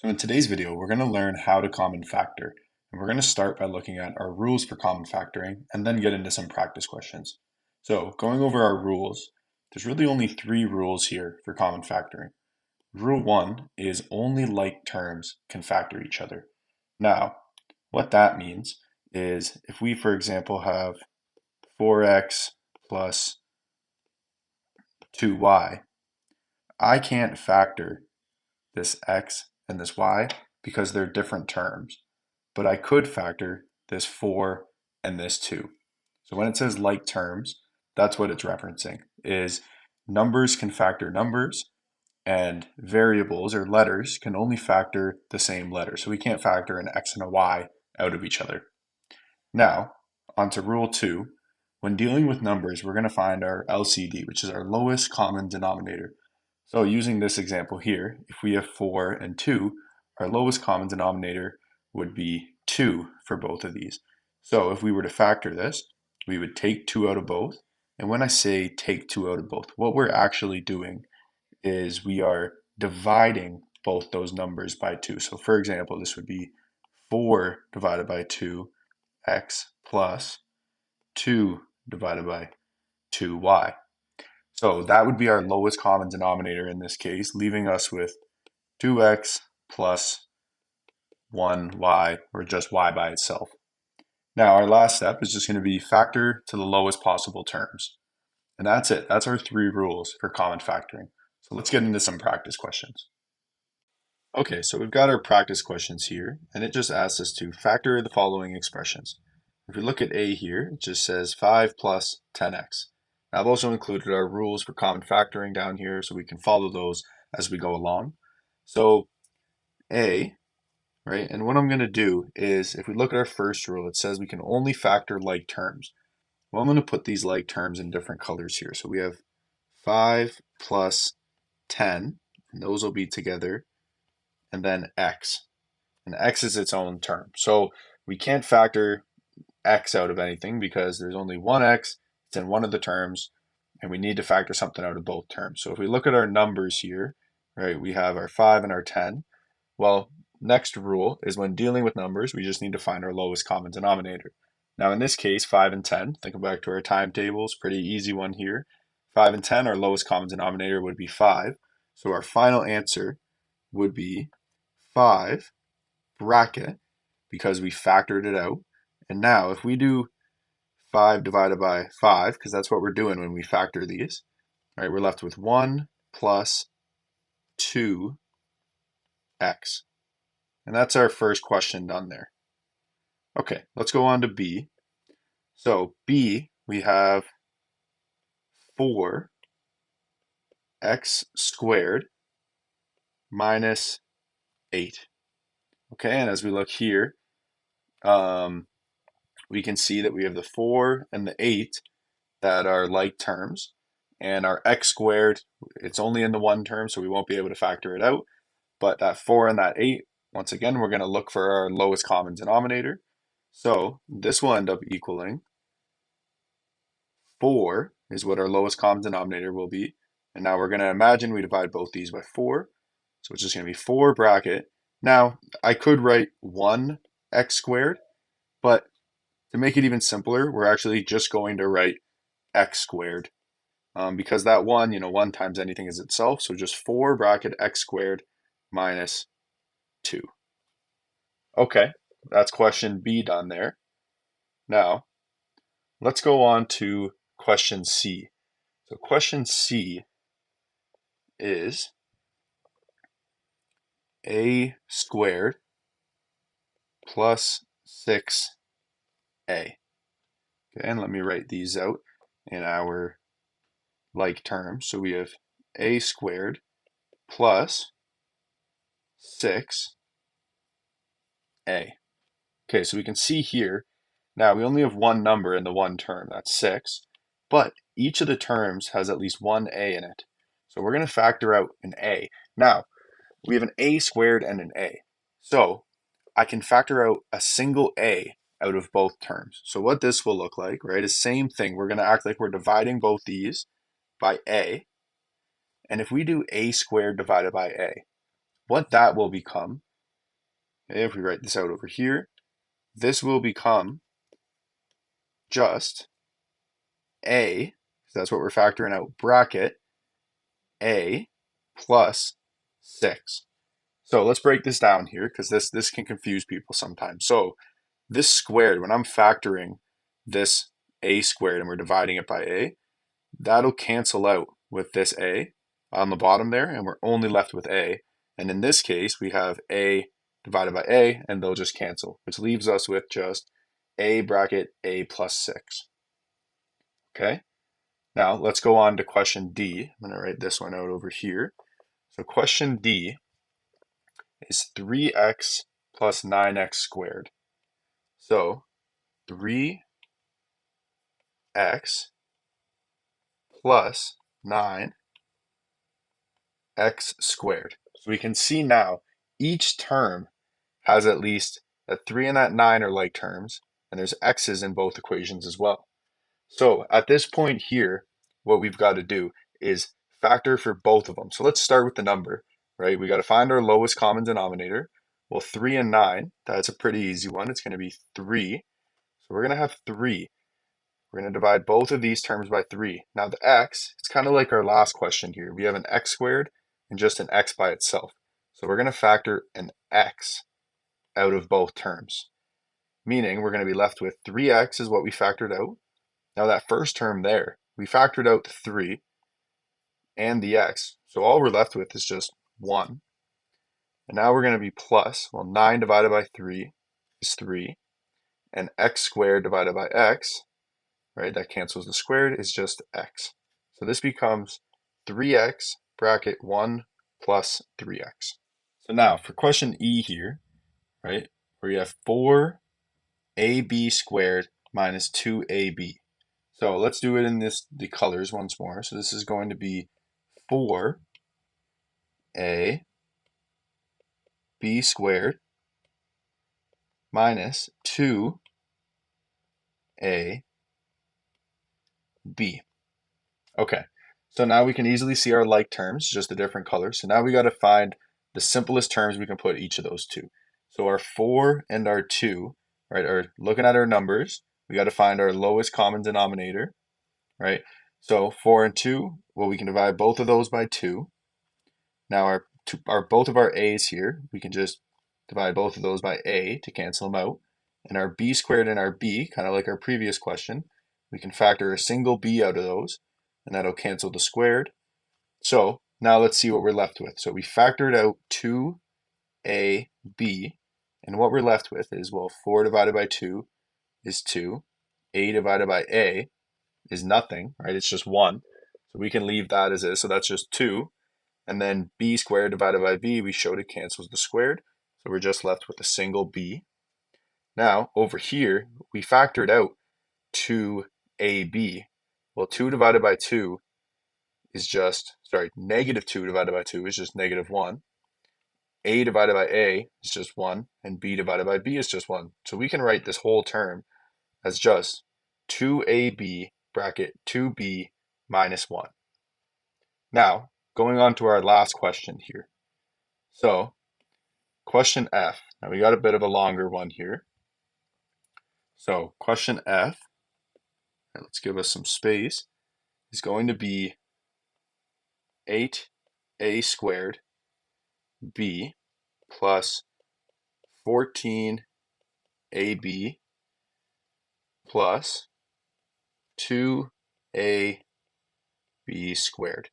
So in today's video, we're going to learn how to common factor. And we're going to start by looking at our rules for common factoring and then get into some practice questions. So going over our rules, there's really only three rules here for common factoring. Rule one is only like terms can factor each other. Now, what that means is if we, for example, have 4x plus 2y, I can't factor this x and this y because they're different terms. But I could factor this 4 and this 2. So when it says like terms, that's what it's referencing, is numbers can factor numbers and variables or letters can only factor the same letter. So we can't factor an x and a y out of each other. Now, on to rule 2. When dealing with numbers, we're going to find our LCD, which is our lowest common denominator. So using this example here, if we have 4 and 2, our lowest common denominator would be 2 for both of these. So if we were to factor this, we would take 2 out of both. And when I say take 2 out of both, what we're actually doing is we are dividing both those numbers by 2. So for example, this would be 4 divided by 2x plus 2 divided by 2y. So that would be our lowest common denominator in this case, leaving us with 2x plus 1y, or just y by itself. Now our last step is just going to be factor to the lowest possible terms. And that's it. That's our three rules for common factoring. So let's get into some practice questions. Okay, so we've got our practice questions here, and it just asks us to factor the following expressions. If we look at A here, it just says 5 plus 10x. Now, I've also included our rules for common factoring down here so we can follow those as we go along. So A, right, and what I'm going to do is if we look at our first rule, it says we can only factor like terms. Well, I'm going to put these like terms in different colors here. So we have 5 plus 10, and those will be together, and then x. And x is its own term. So we can't factor x out of anything because there's only one x, it's in one of the terms, and we need to factor something out of both terms. So if we look at our numbers here, right, we have our 5 and our 10. Well, next rule is when dealing with numbers, we just need to find our lowest common denominator. Now in this case, 5 and 10, think back to our timetables, pretty easy one here. 5 and 10, our lowest common denominator would be 5. So our final answer would be 5 bracket, because we factored it out. And now if we do 5 divided by 5, because that's what we're doing when we factor these, right, we're left with 1 plus 2x. And that's our first question done there. Okay, let's go on to B. So B, we have 4x squared minus 8. Okay, and as we look here, we can see that we have the 4 and the 8 that are like terms, and our x squared, it's only in the one term, so we won't be able to factor it out. But that 4 and that 8, once again, we're going to look for our lowest common denominator. So this will end up equaling 4 is what our lowest common denominator will be. And now we're going to imagine we divide both these by 4. So it's just going to be 4 bracket. Now, I could write 1x squared, but to make it even simpler, we're actually just going to write x squared. Because that 1, 1 times anything is itself. So just 4 bracket x squared minus 2. Okay, that's question B done there. Now, let's go on to question C. So question C is a squared plus 6a. Okay, and let me write these out in our like terms. So we have a squared plus 6a. Okay, so we can see here, now we only have one number in the one term, that's 6, but each of the terms has at least one a in it. So we're going to factor out an a. Now, we have an a squared and an a. So I can factor out a single a out of both terms. So what this will look like, right, is same thing. We're going to act like we're dividing both these by a. And if we do a squared divided by a, what that will become Okay, if we write this out over here, this will become just a, so that's what we're factoring out, bracket a plus 6. So let's break this down here because this can confuse people sometimes. So this squared, when I'm factoring this a squared and we're dividing it by a, that'll cancel out with this a on the bottom there, and we're only left with a. And in this case, we have a divided by a, and they'll just cancel, which leaves us with just a bracket a plus 6. Okay, now let's go on to question D. I'm going to write this one out over here. So question D is 3x plus 9x squared. So 3x plus 9x squared. So we can see now each term has at least that 3 and that 9 are like terms, and there's x's in both equations as well. So at this point here, what we've got to do is factor for both of them. So let's start with the number, right? We got to find our lowest common denominator. Well, 3 and 9, that's a pretty easy one. It's going to be 3. So we're going to have 3. We're going to divide both of these terms by 3. Now the x, it's kind of like our last question here. We have an x squared and just an x by itself. So we're going to factor an x out of both terms, meaning we're going to be left with 3x is what we factored out. Now that first term there, we factored out the 3 and the x. So all we're left with is just 1. And now we're going to be plus, well, 9 divided by 3 is 3. And x squared divided by x, right, that cancels the squared, is just x. So this becomes 3x bracket 1 plus 3x. So now for question E here, right, where you have 4ab squared minus 2ab. So let's do it in the colors once more. So this is going to be 4ab squared minus 2ab. Okay, so now we can easily see our like terms, just a different color. So now we got to find the simplest terms we can put each of those to. So our 4 and our 2, right, are looking at our numbers. We got to find our lowest common denominator, right? So 4 and 2, well, we can divide both of those by 2. Now our both of our a's here, we can just divide both of those by a to cancel them out. And our b squared and our b, kind of like our previous question, we can factor a single b out of those, and that'll cancel the squared. So now let's see what we're left with. So we factored out 2ab, and what we're left with is, well, 4 divided by 2 is 2. A divided by a is nothing, right? It's just 1. So we can leave that as is. So that's just 2. And then b squared divided by b, we showed it cancels the squared. So we're just left with a single b. Now, over here, we factored out 2ab. Well, 2 divided by 2 is just, negative 2 divided by 2 is just negative 1. A divided by a is just 1, and b divided by b is just 1. So we can write this whole term as just 2ab bracket 2b minus 1. Now, going on to our last question here. So, question F. Now we got a bit of a longer one here. So, question F, let's give us some space, is going to be 8a squared b plus 14ab plus 2ab squared.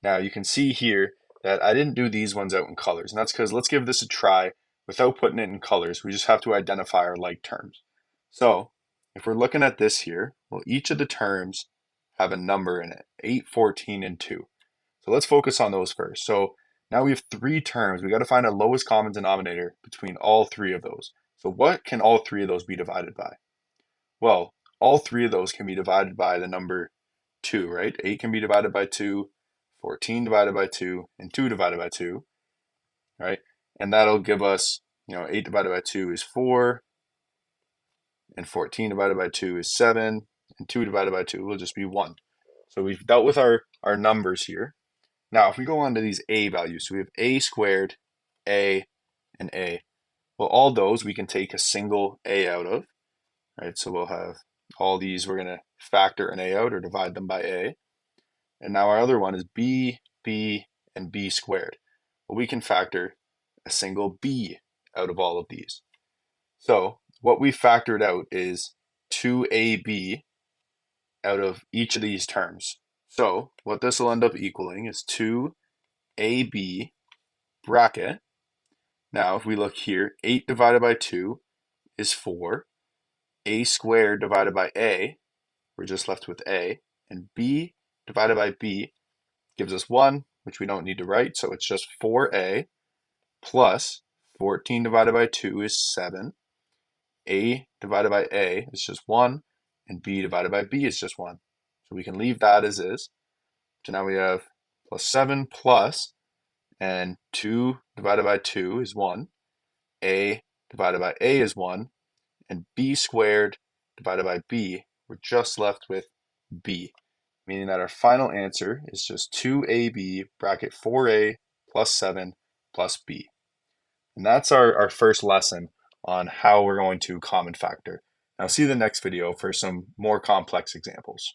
Now you can see here that I didn't do these ones out in colors, and that's because let's give this a try without putting it in colors. We just have to identify our like terms. So if we're looking at this here, well, each of the terms have a number in it, 8, 14, and 2. So let's focus on those first. So now we have 3 terms. We got to find our lowest common denominator between all 3 of those. So what can all 3 of those be divided by? Well, all 3 of those can be divided by the number 2, right? 8 can be divided by 2, 14 divided by 2, and 2 divided by 2, right? And that'll give us, 8 divided by 2 is 4, and 14 divided by 2 is 7, and 2 divided by 2 will just be 1. So we've dealt with our numbers here. Now, if we go on to these a values, so we have a squared, a, and a. Well, all those we can take a single a out of, right? So we'll have all these, we're going to factor an a out or divide them by a. And now our other one is b, and b squared. Well, we can factor a single b out of all of these. So what we factored out is 2ab out of each of these terms. So what this will end up equaling is 2ab bracket. Now if we look here, 8 divided by 2 is 4. A squared divided by a, we're just left with a. And b divided by b gives us 1, which we don't need to write, so it's just 4a plus 14 divided by 2 is 7. A divided by a is just 1, and b divided by b is just 1. So we can leave that as is. So now we have plus 7 plus, and 2 divided by 2 is 1. A divided by a is 1, and b squared divided by b, we're just left with b, meaning that our final answer is just 2ab bracket 4a plus 7 plus b. And that's our first lesson on how we're going to common factor. Now see the next video for some more complex examples.